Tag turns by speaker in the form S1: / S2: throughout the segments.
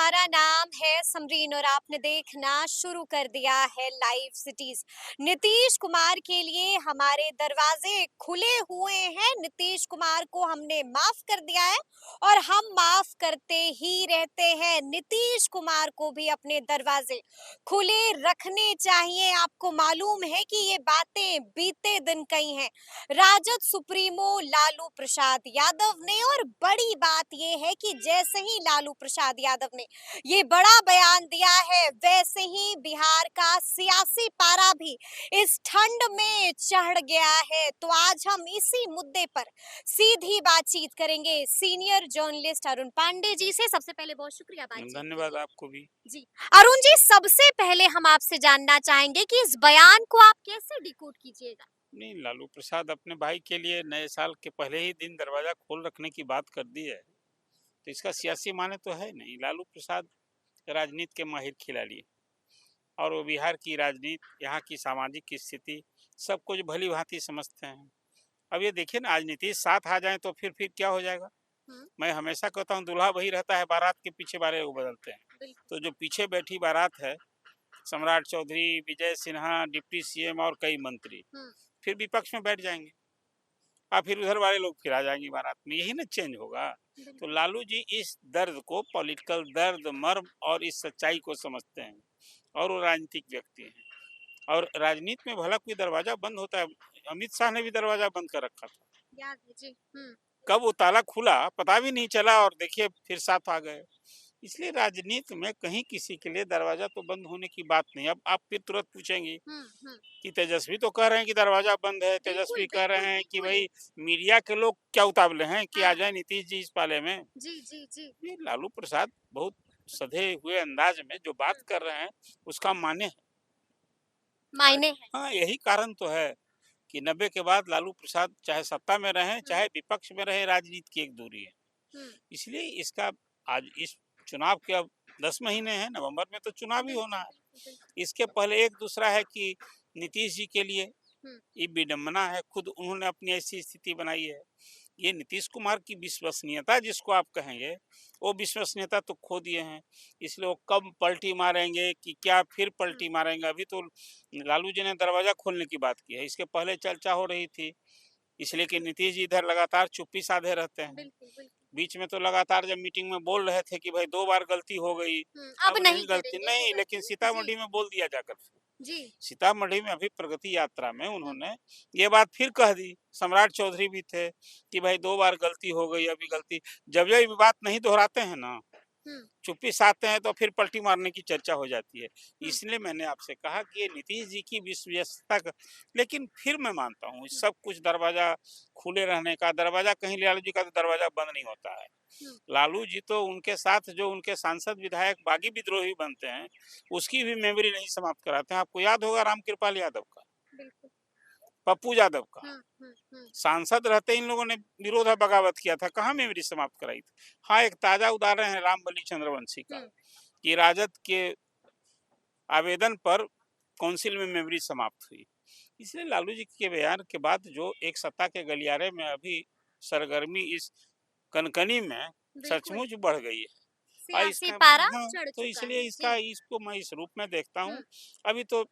S1: हमारा नाम है समरीन और आपने देखना शुरू कर दिया है लाइव सिटीज। नीतीश कुमार के लिए हमारे दरवाजे खुले हुए हैं। नीतीश कुमार को हमने माफ कर दिया है और हम माफ करते ही रहते हैं। नीतीश कुमार को भी अपने दरवाजे खुले रखने चाहिए। आपको मालूम है कि ये बातें बीते दिन कही हैं राजद सुप्रीमो लालू प्रसाद यादव ने, और बड़ी बात ये है कि जैसे ही लालू प्रसाद यादव ने ये बड़ा बयान दिया है, वैसे ही बिहार का सियासी पारा भी इस ठंड में चढ़ गया है। तो आज हम इसी मुद्दे पर सीधी बातचीत करेंगे सीनियर जर्नलिस्ट अरुण पांडे जी से। सबसे पहले बहुत शुक्रिया बातचीत के
S2: धन्यवाद
S1: लिए।
S2: आपको भी।
S1: जी अरुण जी, सबसे पहले हम आपसे जानना चाहेंगे कि इस बयान को आप कैसे डिकोड कीजिएगा।
S2: नहीं, लालू प्रसाद अपने भाई के लिए नए साल के पहले ही दिन दरवाजा खोल रखने की बात कर दी है, तो इसका सियासी माने तो है नहीं। लालू प्रसाद राजनीति के माहिर खिलाड़ी है और वो बिहार की राजनीति, यहाँ की सामाजिक स्थिति सब कुछ भली भांति समझते हैं। अब ये देखिए ना, आज नीतीश साथ आ जाए तो फिर क्या हो जाएगा। मैं हमेशा कहता हूँ, दूल्हा वही रहता है, बारात के पीछे वाले लोग बदलते हैं। तो जो पीछे बैठी बारात है, सम्राट चौधरी, विजय सिन्हा, डिप्टी सीएम और कई मंत्री फिर विपक्ष में बैठ जाएंगे और फिर उधर वाले लोग फिर आ जाएंगे बारात में। यही ना चेंज होगा। तो लालू जी इस दर्द को, पॉलिटिकल दर्द, मर्म और इस सच्चाई को समझते हैं और वो राजनीतिक व्यक्ति हैं। और राजनीति में भला कोई दरवाजा बंद होता है? अमित शाह ने भी दरवाजा बंद कर रखा था,
S1: याद है जी।
S2: कब वो ताला खुला पता भी नहीं चला और देखिए फिर साथ आ गए। इसलिए राजनीति में कहीं किसी के लिए दरवाजा तो बंद होने की बात नहीं। अब आप फिर तुरंत पूछेंगे कि तेजस्वी तो कह रहे हैं कि दरवाजा बंद है, तेजस्वी कह रहे हैं कि भाई मीडिया के लोग क्या उतावले हैं कि आ जाए नीतीश जी इस पाले में।
S1: जी जी जी।
S2: ये लालू प्रसाद बहुत सधे हुए अंदाज में जो बात कर रहे हैं उसका
S1: मायने है।
S2: हाँ, यही कारण तो है कि 90 के बाद लालू प्रसाद चाहे सत्ता में रहे चाहे विपक्ष में रहे, राजनीति की एक दूरी है। इसलिए इसका आज इस चुनाव के अब 10 महीने हैं, नवंबर में तो चुनाव ही होना है। इसके पहले एक दूसरा है कि नीतीश जी के लिए ये विडम्बना है, खुद उन्होंने अपनी ऐसी स्थिति बनाई है। ये नीतीश कुमार की विश्वसनीयता जिसको आप कहेंगे, वो विश्वसनीयता तो खो दिए हैं। इसलिए वो कब पलटी मारेंगे कि क्या फिर पलटी मारेंगे। अभी तो लालू जी ने दरवाजा खोलने की बात की है, इसके पहले चर्चा हो रही थी। इसलिए कि नीतीश जी इधर लगातार चुप्पी साधे रहते हैं। बीच में तो लगातार जब मीटिंग में बोल रहे थे कि भाई 2 बार गलती हो गई,
S1: अब
S2: अब नहीं गलती नहीं, लेकिन सीतामढ़ी में बोल दिया जाकर।
S1: जी।
S2: सीतामढ़ी में अभी प्रगति यात्रा में उन्होंने ये बात फिर कह दी। सम्राट चौधरी भी थे कि भाई 2 बार गलती हो गई, अभी गलती। जब ये बात नहीं दोहराते हैं ना, चुप्पी साधते हैं, तो फिर पलटी मारने की चर्चा हो जाती है। इसलिए मैंने आपसे कहा कि ये नीतीश जी की विश्वस्तता का, लेकिन फिर मैं मानता हूँ सब कुछ दरवाजा खुले रहने का, दरवाजा कहीं लालू जी का तो दरवाजा बंद नहीं होता है। लालू जी तो उनके साथ जो उनके सांसद विधायक बागी विद्रोही बनते हैं, उसकी भी मेमोरी नहीं समाप्त कराते हैं। आपको याद होगा रामकृपाल यादव का, पप्पू यादव का, सांसद रहते इन लोगों ने विरोध बगावत किया था, कहाँ मेमोरी समाप्त कराई थी। हाँ, एक ताजा उदाहरण है रामबली चंद्रवंशी का कि राजद के आवेदन पर काउंसिल में मेमोरी समाप्त हुई। इसलिए लालू जी के बयान के बाद जो एक सत्ता के गलियारे में अभी सरगर्मी इस कनकनी में सचमुच बढ़ गई है।
S1: सियासी पारा
S2: हाँ,
S1: चढ़
S2: तो
S1: चुका
S2: इसलिए
S1: है।
S2: इसको मैं इस रूप में देखता हूँ। अभी तो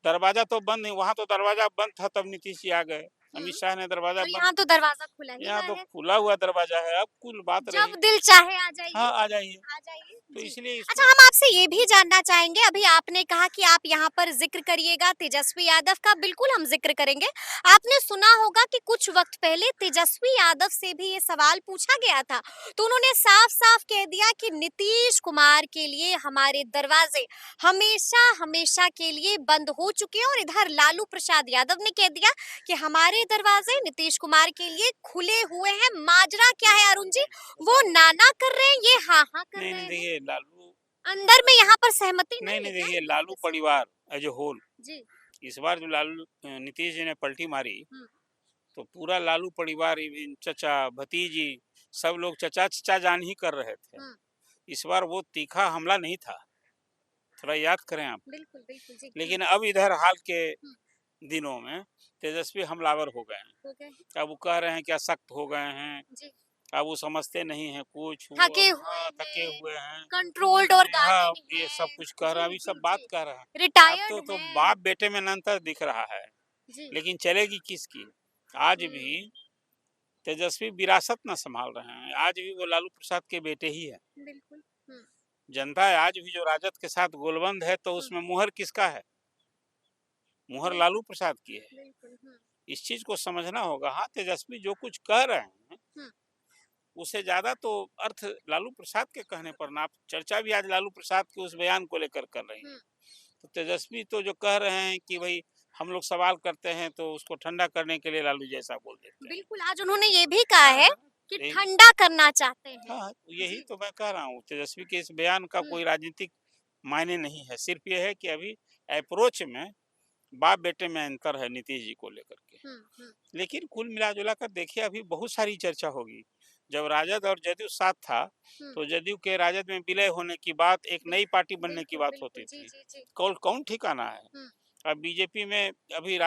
S2: दरवाजा तो बंद नहीं, वहां तो दरवाजा बंद था तब नीतीश जी आ गए, अमित शाह ने दरवाजा
S1: और
S2: बंद,
S1: यहाँ तो दरवाजा खुला ही
S2: यहाँ
S1: हुआ
S2: तो
S1: है।
S2: खुला हुआ दरवाजा है। अब कुल बात रही,
S1: जब दिल चाहे आ जाइए।
S2: हाँ आ जाइए।
S1: आ जाइए
S2: तो
S1: जी।
S2: इसलिए
S1: अच्छा, हम आपसे ये भी जानना चाहेंगे, अभी आपने कहा कि आप यहाँ पर जिक्र करिएगा तेजस्वी यादव का, बिल्कुल हम जिक्र करेंगे। आपने सुना होगा कि कुछ वक्त पहले तेजस्वी यादव से भी ये सवाल पूछा गया था, तो उन्होंने साफ साफ कह दिया कि नीतीश कुमार के लिए हमारे दरवाजे हमेशा हमेशा के लिए बंद हो चुके हैं। और इधर लालू प्रसाद यादव ने कह दिया कि हमारे दरवाजे नीतीश कुमार के लिए खुले हुए हैं। माजरा क्या है अरुण जी? वो नाना कर रहे हैं, ये हाँ हाँ कर
S2: नहीं
S1: रहे
S2: नहीं,
S1: हैं।
S2: देखिए लालू,
S1: अंदर में यहाँ पर सहमति
S2: नहीं
S1: नहीं
S2: नहीं,
S1: है क्या
S2: देखिए
S1: एक
S2: लालू
S1: तरीके से?
S2: परिवार एज ए होल,
S1: जी।
S2: इस बार जो लालू नीतीश जी ने पलटी मारी, तो पूरा लालू परिवार, इवन चचा भतीजी, सब लोग चचा चचा जान ही कर रहे थे। इस बार वो तीखा हमला नहीं था, थोड़ा याद करें आप।
S1: बिल्कुल बिल्कुल जी।
S2: लेकिन अब इधर हाल के दिनों में तेजस्वी हमलावर हो गए हैं। अब वो कह रहे हैं क्या सख्त हो गए हैं,
S1: जी।
S2: अब वो समझते नहीं है कुछ, वो
S1: थके हुए
S2: हाँ, थके
S1: हैं,
S2: हुए हैं।
S1: कंट्रोल्ड
S2: हाँ,
S1: ऑर्गेनिक
S2: ये सब
S1: हैं।
S2: कुछ कह रहा है,
S1: जी,
S2: अभी
S1: जी,
S2: सब बात
S1: जी।
S2: कर रहा है। अब
S1: रिटायर्ड
S2: तो
S1: हैं।
S2: बाप बेटे में अंतर दिख रहा है,
S1: जी।
S2: लेकिन चलेगी किसकी? आज भी तेजस्वी विरासत न संभाल रहे हैं, आज भी वो लालू प्रसाद के बेटे ही है।
S1: बिल्कुल।
S2: जनता आज भी जो राजद के साथ गोलबंद है, तो उसमें मुहर किसका है? मुहर लालू प्रसाद की है।
S1: बिल्कुल।
S2: इस चीज को समझना होगा। हाँ, तेजस्वी जो कुछ कह रहे हैं, उससे ज्यादा तो अर्थ लालू प्रसाद के कहने पर ना। आप चर्चा भी आज लालू प्रसाद के उस बयान को लेकर कर रही हैं। तो तेजस्वी तो जो कह रहे हैं कि भाई हम लोग सवाल करते हैं तो उसको ठंडा करने के लिए लालू जैसा बोल देते हैं।
S1: बिल्कुल, आज उन्होंने ये भी कहा है
S2: हाँ,
S1: कि
S2: यही
S1: ठंडा करना चाहते हैं।
S2: हाँ, यही
S1: जी।
S2: तो मैं कह रहा हूँ। तेजस्वी के इस बयान का कोई राजनीतिक मायने नहीं है। सिर्फ ये है कि अभी अप्रोच में बाप बेटे में अंतर है नीतीश जी को लेकर के। लेकिन कुल मिला-जुला कर देखिए, अभी बहुत सारी चर्चा होगी। जब राजद और जदयू साथ था, तो जदयू के राजद में विलय होने की बात, एक नई पार्टी बनने की बात होती
S1: जी,
S2: थी।
S1: जी, जी।
S2: कौन कौन ठिकाना है? अब बीजेपी में अभी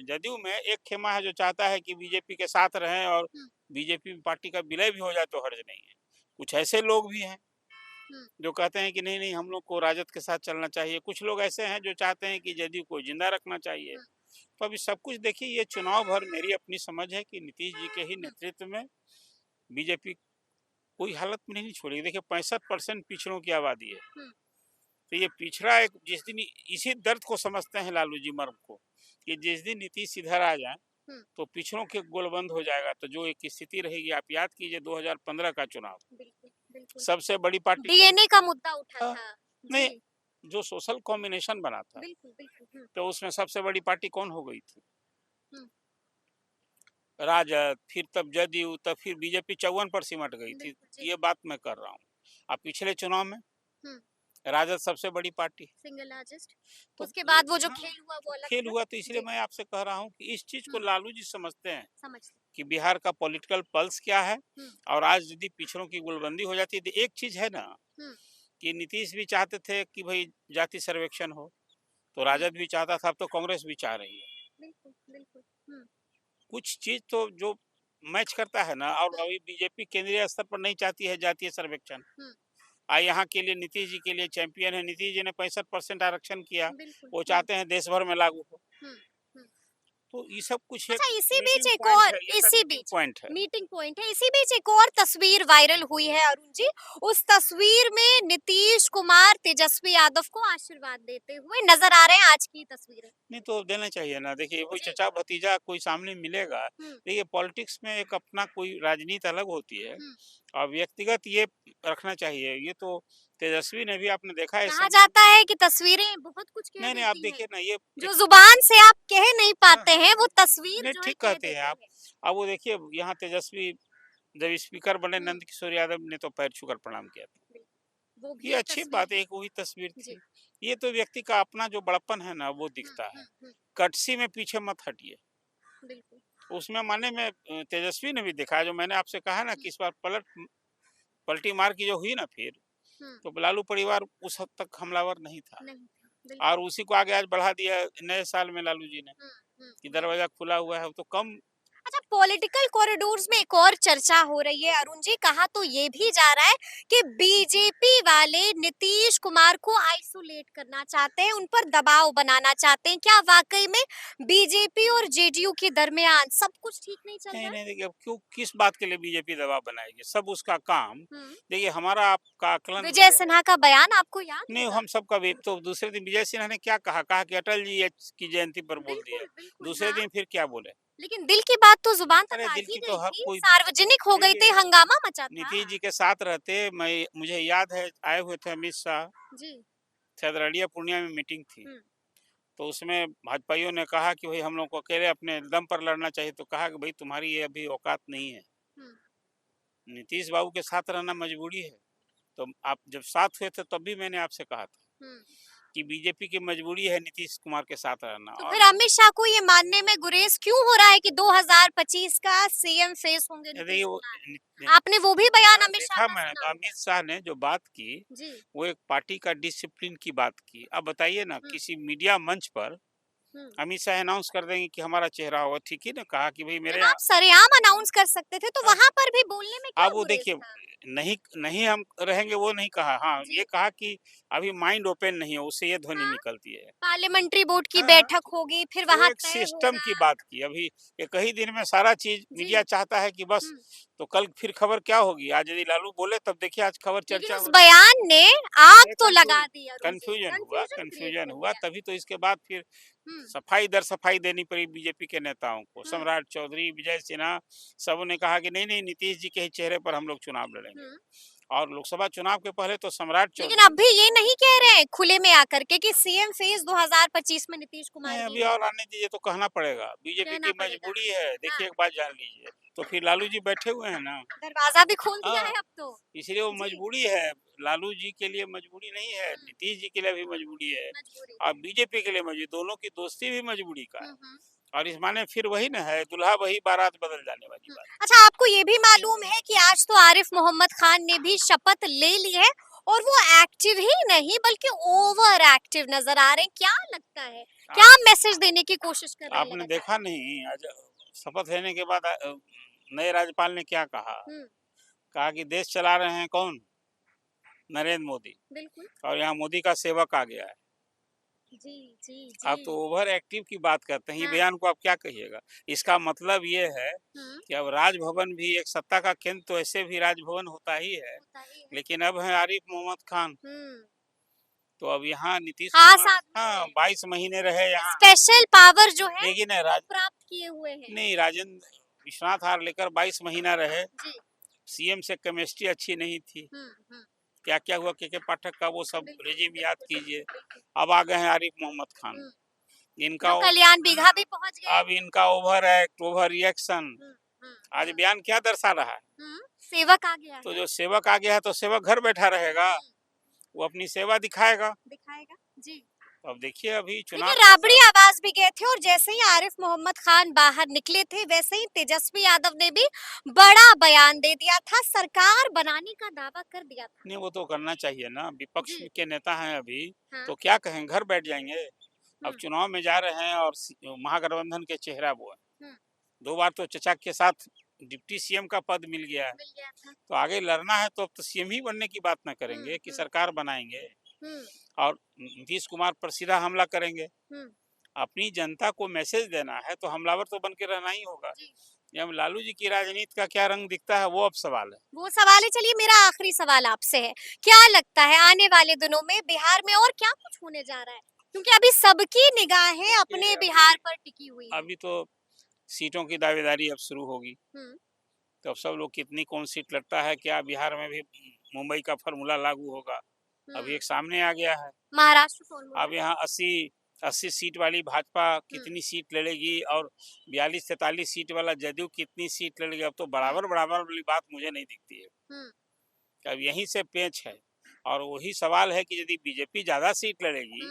S2: जदयू में एक खेमा है जो चाहता है कि बीजेपी के साथ रहें और बीजेपी पार्टी का विलय भी हो जाए तो हर्ज नहीं है। कुछ ऐसे लोग भी हैं जो कहते हैं कि नहीं नहीं, हम लोग को राजद के साथ चलना चाहिए। कुछ लोग ऐसे हैं जो चाहते हैं कि जदयू को जिंदा रखना चाहिए। तो अभी सब कुछ देखिए, ये चुनाव भर मेरी अपनी समझ है कि नीतीश जी के ही नेतृत्व में बीजेपी कोई हालत में नहीं छोड़ेगी। देखिए 65% पिछड़ों की आबादी है, तो ये पिछड़ा एक जिस दिन इसी दर्द को समझते हैं लालू जी मर्म को, कि जिस दिन नीतीश इधर आ जाए तो पिछड़ों के गोलबंद हो जाएगा। तो जो एक स्थिति रहेगी, आप याद कीजिए 2015 का चुनाव, सबसे बड़ी पार्टी
S1: डीएनए का मुद्दा उठा
S2: हाँ,
S1: था।
S2: नहीं,
S1: जी।
S2: जो सोशल कॉम्बिनेशन बना था,
S1: बिल्कुल।
S2: तो उसमें सबसे बड़ी पार्टी कौन हो गई थी?
S1: हम्म,
S2: राजद, फिर तब जदयू, तब फिर बीजेपी 54 पर सिमट गई थी।
S1: जी।
S2: ये बात मैं कर रहा हूँ। अब पिछले चुनाव में राजद सबसे बड़ी पार्टी,
S1: सिंगल लार्जेस्ट।
S2: तो
S1: उसके बाद वो जो
S2: हाँ,
S1: खेल हुआ वो अलग
S2: खेल
S1: था।
S2: हुआ। तो इसलिए
S1: जी।
S2: मैं आपसे कह रहा हूँ कि इस चीज को लालू जी समझते हैं
S1: समझते।
S2: कि बिहार का पॉलिटिकल पल्स क्या है। और आज यदि पिछड़ों की गुलबंदी हो जाती है, तो एक चीज है ना कि नीतीश भी चाहते थे कि भाई जाति सर्वेक्षण हो, तो राजद भी चाहता था, अब तो कांग्रेस भी चाह रही है।
S1: बिल्कुल।
S2: कुछ चीज तो जो मैच करता है ना। और अभी बीजेपी केंद्रीय स्तर पर नहीं चाहती है जातीय सर्वेक्षण। यहाँ के लिए नीतीश जी के लिए चैंपियन है। नीतीश जी ने 65% आरक्षण किया, वो चाहते हैं देश भर में लागू हो। तो ये सब कुछ एक
S1: अच्छा, इसी बीच
S2: मीटिंग
S1: एक
S2: पॉइंट
S1: और
S2: है, ये सब
S1: इसी
S2: मीटिंग
S1: बीच
S2: पॉइंट है।
S1: मीटिंग पॉइंट है। इसी बीच एक और तस्वीर वायरल हुई है अरुण जी। उस तस्वीर में नीतीश कुमार तेजस्वी यादव को आशीर्वाद देते हुए नजर आ रहे हैं। आज की तस्वीर है।
S2: नहीं तो देना चाहिए ना। देखिए कोई चचा भतीजा कोई सामने मिलेगा, देखिए पॉलिटिक्स में एक अपना कोई राजनीति अलग होती है और व्यक्तिगत ये रखना चाहिए। ये तो तेजस्वी ने भी, आपने देखा है
S1: कहा जाता है कि तस्वीरें बहुत कुछ कह
S2: नहीं नहीं, आप
S1: देती
S2: देखिए
S1: हैं।
S2: ना, ये
S1: जो जुबान से आप कह नहीं पाते
S2: हाँ,
S1: हैं वो तस्वीर
S2: नहीं
S1: जो है
S2: ठीक
S1: कह
S2: कहते
S1: देती
S2: हैं आप।
S1: है।
S2: अब वो देखिए, यहाँ तेजस्वी जब स्पीकर बने नंद किशोर यादव ने तो पैर छूकर प्रणाम किया था।
S1: वो
S2: ये
S1: भी एक
S2: अच्छी
S1: तस्वीर
S2: बात है,
S1: है।
S2: एक वही तस्वीर थी। ये तो व्यक्ति का अपना जो बड़प्पन है ना, वो दिखता है। कटसी में पीछे मत हटिए। उसमें माने में तेजस्वी ने भी दिखाया, जो मैंने आपसे कहा ना कि इस बार पलटी मार की जो हुई ना, फिर तो लालू परिवार उस हद तक हमलावर नहीं था। और उसी को आगे आज बढ़ा दिया नए साल में लालू जी ने कि दरवाजा खुला हुआ है, तो कम।
S1: अच्छा, पॉलिटिकल कॉरिडोर्स में एक और चर्चा हो रही है अरुण जी। कहा तो ये भी जा रहा है कि बीजेपी वाले नीतीश कुमार को आइसोलेट करना चाहते हैं, उन पर दबाव बनाना चाहते हैं। क्या वाकई में बीजेपी और जेडीयू के दरमियान सब कुछ ठीक नहीं चल
S2: नहीं
S1: रहा है?
S2: नहीं, देखिए अब क्यों, किस बात के लिए बीजेपी दबाव बनाएगी? सब उसका काम। देखिए हमारा आपका आकलन
S1: विजय
S2: ये है।
S1: सिन्हा का बयान आपको याद
S2: नहीं,
S1: होगा।
S2: हम सबका भी। तो दूसरे दिन विजय सिन्हा ने क्या कहा? कहा कि अटल जी की जयंती पर बोल दिया। दूसरे दिन फिर क्या बोले?
S1: लेकिन दिल की बात तो जुबान तक
S2: अरे
S1: आ
S2: दिल
S1: ही
S2: की तो
S1: गई
S2: हर
S1: थी,
S2: कोई,
S1: सार्वजनिक हो गई थी,
S2: देखिए
S1: हंगामा मचा था।
S2: नीतीश जी के साथ रहते, मुझे याद है आए हुए थे अमित शाह,
S1: जी।
S2: शायद रड़िया पूर्णिया में मीटिंग थी। तो उसमें भाजपाइयों ने कहा कि भाई हम लोग को अकेले अपने दम पर लड़ना चाहिए। तो कहा कि भाई तुम्हारी ये अभी औकात नहीं है, नीतीश बाबू के साथ रहना मजबूरी है। तो आप जब साथ हुए थे तब भी मैंने आपसे कहा था कि बीजेपी की मजबूरी है नीतीश कुमार के साथ रहना।
S1: तो
S2: और
S1: फिर अमित शाह को ये मानने में गुरेज क्यों हो रहा है कि 2025 का सीएम फेस होंगे नीतीश
S2: देखिए वो
S1: कुमार? आपने वो भी बयान
S2: हाँ,
S1: अमित शाह
S2: देखा
S1: का
S2: मैं,
S1: सुना
S2: अमित शाह ने जो बात की,
S1: जी।
S2: वो एक पार्टी का डिसिप्लिन की बात की। अब बताइए ना, किसी मीडिया मंच पर अमित शाह अनाउंस कर देंगे कि हमारा चेहरा होगा, ठीक ही ना कहा कि भाई मेरे
S1: जब आप सरेआम अनाउंस कर सकते थे तो
S2: हाँ,
S1: वहां पर भी बोलने में क्या
S2: अब वो
S1: गुरेज
S2: देखिए
S1: था?
S2: नहीं नहीं हम रहेंगे वो नहीं कहा, हाँ
S1: जी।
S2: ये कहा कि अभी माइंड ओपन नहीं है, उससे ये ध्वनि
S1: हाँ,
S2: निकलती है।
S1: पार्लियामेंट्री बोर्ड की
S2: हाँ,
S1: बैठक होगी, फिर
S2: वो
S1: वहां
S2: एक
S1: तय
S2: सिस्टम
S1: होगा।
S2: की बात की। अभी एक ही दिन में सारा चीज
S1: जी।
S2: मीडिया चाहता है कि बस,
S1: हम्म।
S2: तो कल फिर खबर क्या होगी? आज यदि लालू बोले तब देखिए आज खबर
S1: लेकिन
S2: चर्चा
S1: उस
S2: हो रही
S1: बयान ने
S2: है।
S1: आग
S2: ये
S1: तो लगा दी Arun ji, confusion create
S2: confusion
S1: कर
S2: हुआ,
S1: दिया।
S2: तभी तो इसके बाद फिर
S1: हम्म।
S2: सफाई दर सफाई देनी पड़ी बीजेपी के नेताओं को।
S1: हम्म।
S2: सम्राट चौधरी, विजय सिन्हा, सब ने कहा कि नहीं नहीं नीतीश जी के ही चेहरे पर हम लोग चुनाव लड़ेंगे।
S1: हम्म।
S2: और लोकसभा चुनाव के पहले तो सम्राट
S1: लेकिन
S2: चौधरी,
S1: अब भी ये नहीं कह रहे हैं खुले में आकर के कि सीएम फेज 2025 में नीतीश कुमार
S2: नहीं
S1: ही
S2: अभी
S1: है।
S2: और आने दीजिए, तो कहना पड़ेगा, बीजेपी
S1: कहना
S2: की
S1: पड़ेगा।
S2: मजबूरी है।
S1: हाँ।
S2: देखिए एक बात जान लीजिए, तो फिर लालू जी बैठे हुए हैं ना।
S1: दरवाजा भी खोल दिया
S2: हाँ,
S1: है अब तो।
S2: इसलिए वो
S1: जी।
S2: मजबूरी है। लालू जी के लिए मजबूरी नहीं है,
S1: हम्म।
S2: नीतीश जी के लिए भी मजबूरी है,
S1: मजबूरी
S2: और
S1: है।
S2: बीजेपी के लिए मजबूरी, दोनों की दोस्ती भी मजबूरी का है।
S1: हम्म।
S2: और इस माने फिर वही ना है, दुल्हा वही बारात बदल जाने वाली बात।
S1: अच्छा, आपको ये भी मालूम है कि आज तो आरिफ मोहम्मद खान ने भी शपथ ले ली है और वो एक्टिव ही नहीं बल्कि ओवर एक्टिव नजर आ रहे हैं। क्या लगता है, क्या मैसेज देने की कोशिश कर रहे हैं
S2: आपने
S1: लगातार?
S2: देखा नहीं आज शपथ लेने के बाद नए राज्यपाल ने क्या कहा?
S1: हम्म।
S2: कहा कि देश चला रहे हैं कौन? नरेंद्र मोदी।
S1: बिल्कुल।
S2: और यहाँ मोदी का सेवक आ गया है।
S1: जी जी
S2: आप
S1: जी।
S2: तो ओवर एक्टिव की बात करते हैं, ये
S1: हाँ।
S2: बयान को आप क्या कहिएगा? इसका मतलब ये है
S1: हम्म।
S2: कि अब राजभवन भी एक सत्ता का केंद्र, तो ऐसे भी राजभवन होता ही है,
S1: होता ही है।
S2: लेकिन अब है आरिफ मोहम्मद खान।
S1: हम्म।
S2: तो अब यहाँ नीतीश
S1: खास
S2: कुमार,
S1: आदमी
S2: हाँ
S1: है।
S2: 22 महीने रहे यहाँ।
S1: स्पेशल पावर जो है
S2: लेकिन
S1: वो प्राप्त किए हुए हैं।
S2: नहीं, राजेंद्र विश्वनाथ हार लेकर 22 महीना रहे।
S1: जी।
S2: सीएम से केमिस्ट्री अच्छी नहीं थी।
S1: हम्म।
S2: क्या क्या हुआ के पाठक का वो सब
S1: बिल्कुल
S2: रेजिम याद
S1: बिल्कुल
S2: कीजिए।
S1: बिल्कुल।
S2: अब आ गए हैं आरिफ मोहम्मद खान।
S1: हम्म।
S2: इनका
S1: जो कल्याण बीघा भी पहुंच गए।
S2: अब इनका ओवर एक्ट, ओवर रिएक्शन
S1: हम्म। हम्म।
S2: आज बयान क्या दर्शा रहा है?
S1: सेवक आ गया
S2: तो
S1: है।
S2: जो सेवक आ गया है, तो सेवक घर बैठा रहेगा, वो अपनी सेवा दिखाएगा।
S1: दिखाएगा। जी।
S2: तो अब देखिए अभी
S1: देखिए,
S2: चुनाव के
S1: राबड़ी
S2: साथ
S1: आवाज भी गए थे और जैसे ही आरिफ मोहम्मद खान बाहर निकले थे वैसे ही तेजस्वी यादव ने भी बड़ा बयान दे दिया था, सरकार बनाने का दावा कर दिया था।
S2: नहीं, वो तो करना चाहिए ना, विपक्ष
S1: जी।
S2: के नेता हैं अभी,
S1: हाँ।
S2: तो क्या कहें, घर बैठ जाएंगे? अब
S1: हम्म।
S2: चुनाव में जा रहे हैं और महागठबंधन के चेहरा वो है।
S1: हम्म।
S2: 2 बार तो चचा के साथ डिप्टी सीएम का पद मिल गया है,
S1: मिल गया था।
S2: तो आगे लड़ना है तो अब तो सीएम ही बनने की बात ना करेंगे कि
S1: हम्म।
S2: सरकार बनाएंगे
S1: हम्म।
S2: और नीतीश कुमार पर सीधा हमला करेंगे।
S1: हम्म।
S2: अपनी जनता को मैसेज देना है तो हमलावर तो बन के रहना ही होगा।
S1: जी।
S2: अब लालू जी की राजनीति का क्या रंग दिखता है, वो अब सवाल है।
S1: वो सवाल है। चलिए, मेरा आखिरी सवाल आपसे है, क्या लगता है आने वाले दिनों में बिहार में और क्या कुछ होने जा रहा है, क्योंकि अभी सबकी निगाहें अपने बिहार पर टिकी हुई है।
S2: अभी तो सीटों की दावेदारी अब शुरू होगी,
S1: हम्म।
S2: तो अब सब लोग कितनी कौन सीट लड़ता है, क्या बिहार में भी मुंबई का फॉर्मूला लागू होगा? अभी एक सामने आ गया है।
S1: महाराष्ट्र फॉर्मूला।
S2: अब यहाँ 80 सीट वाली भाजपा कितनी सीट लड़ेगी, और 42-43 सीट वाला जदयू कितनी सीट लड़ेगी? अब तो बराबर बराबर वाली बात मुझे नहीं दिखती है। अब यहीं से पेच है, और वही सवाल है कि यदि बीजेपी ज्यादा सीट लड़ेगी,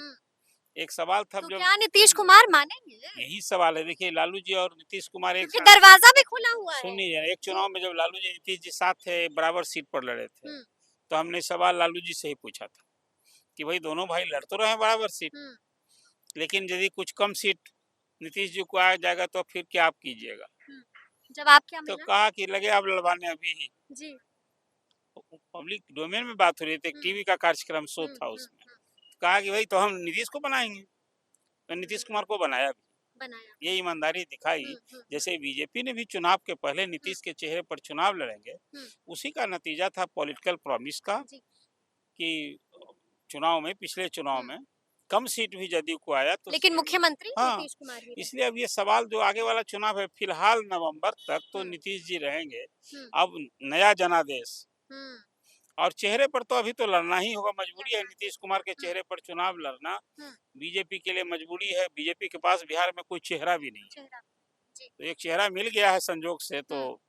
S2: एक सवाल था
S1: तो
S2: जब,
S1: क्या नीतीश कुमार मानेंगे?
S2: यही सवाल है। देखिए लालू जी और नीतीश कुमार एक
S1: क्योंकि
S2: साथ,
S1: दरवाजा भी खुला हुआ है।
S2: सुनिए, एक
S1: जी।
S2: चुनाव में जब लालू जी नीतीश जी साथ थे, बराबर सीट पर लड़े थे, तो हमने सवाल लालू जी से ही पूछा था कि भाई दोनों भाई लड़ तो रहे बराबर सीट, लेकिन यदि कुछ कम सीट नीतीश जी को आ जाएगा तो फिर क्या आप कीजिएगा?
S1: जवाब क्या
S2: तो
S1: मिला?
S2: कहा कि लगे आप लड़वाने अभी ही।
S1: जी।
S2: पब्लिक डोमेन में बात हो रही थी, एक टीवी का कार्यक्रम शो था उसमें, कहा कि भाई तो हम नीतीश को बनाएंगे, तो नीतीश कुमार को बनाया भी,
S1: बनाया।
S2: ये ईमानदारी दिखाई। जैसे बीजेपी ने भी चुनाव के पहले नीतीश के चेहरे पर चुनाव लड़ेंगे, उसी का नतीजा था पॉलिटिकल प्रॉमिस का, कि चुनाव में, पिछले चुनाव में कम सीट भी जदयू को आया, तो
S1: लेकिन मुख्यमंत्री
S2: हाँ,
S1: नीतीश कुमार ही रहे।
S2: इसलिए अब ये सवाल जो आगे वाला चुनाव है, फिलहाल नवंबर तक तो नीतीश जी रहेंगे। अब नया जनादेश, और चेहरे पर तो अभी तो लड़ना ही होगा, मजबूरी है नीतीश कुमार के चेहरे पर चुनाव लड़ना, बीजेपी के लिए मजबूरी है। बीजेपी के पास बिहार में कोई चेहरा भी नहीं है, तो एक चेहरा मिल गया है संजोग से, तो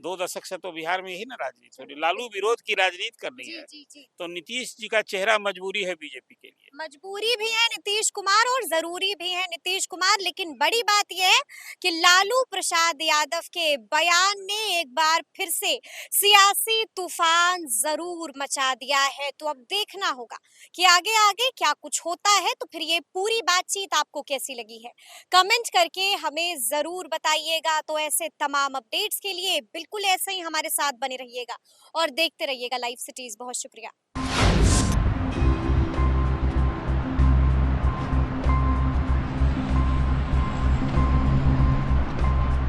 S2: 2 दशक से तो बिहार में यही ना राजनीति हो रही, लालू विरोध की राजनीति कर रही
S1: जी,
S2: है।
S1: जी, जी।
S2: तो नीतीश जी का चेहरा मजबूरी है बीजेपी के लिए।
S1: मजबूरी भी है नीतीश कुमार और ज़रूरी भी है नीतीश कुमार, लेकिन बड़ी बात ये है कि लालू प्रसाद यादव के बयान ने एक बार फिर से सियासी तूफान ज़रूर मचा दिया है। तो अब देखना होगा कि आगे-आगे क्या कुछ होता है, तो फिर ये पूरी बातचीत आपको कैसी लगी है? कमेंट करके हमें ज़रूर बताइएगा। तो ऐसे तमाम अपडेट्स के लिए बिल्कुल ऐसे ही हमारे साथ बने रहिएगा और देखते रहिएगा लाइव सिटीज़। बहुत शुक्रिया।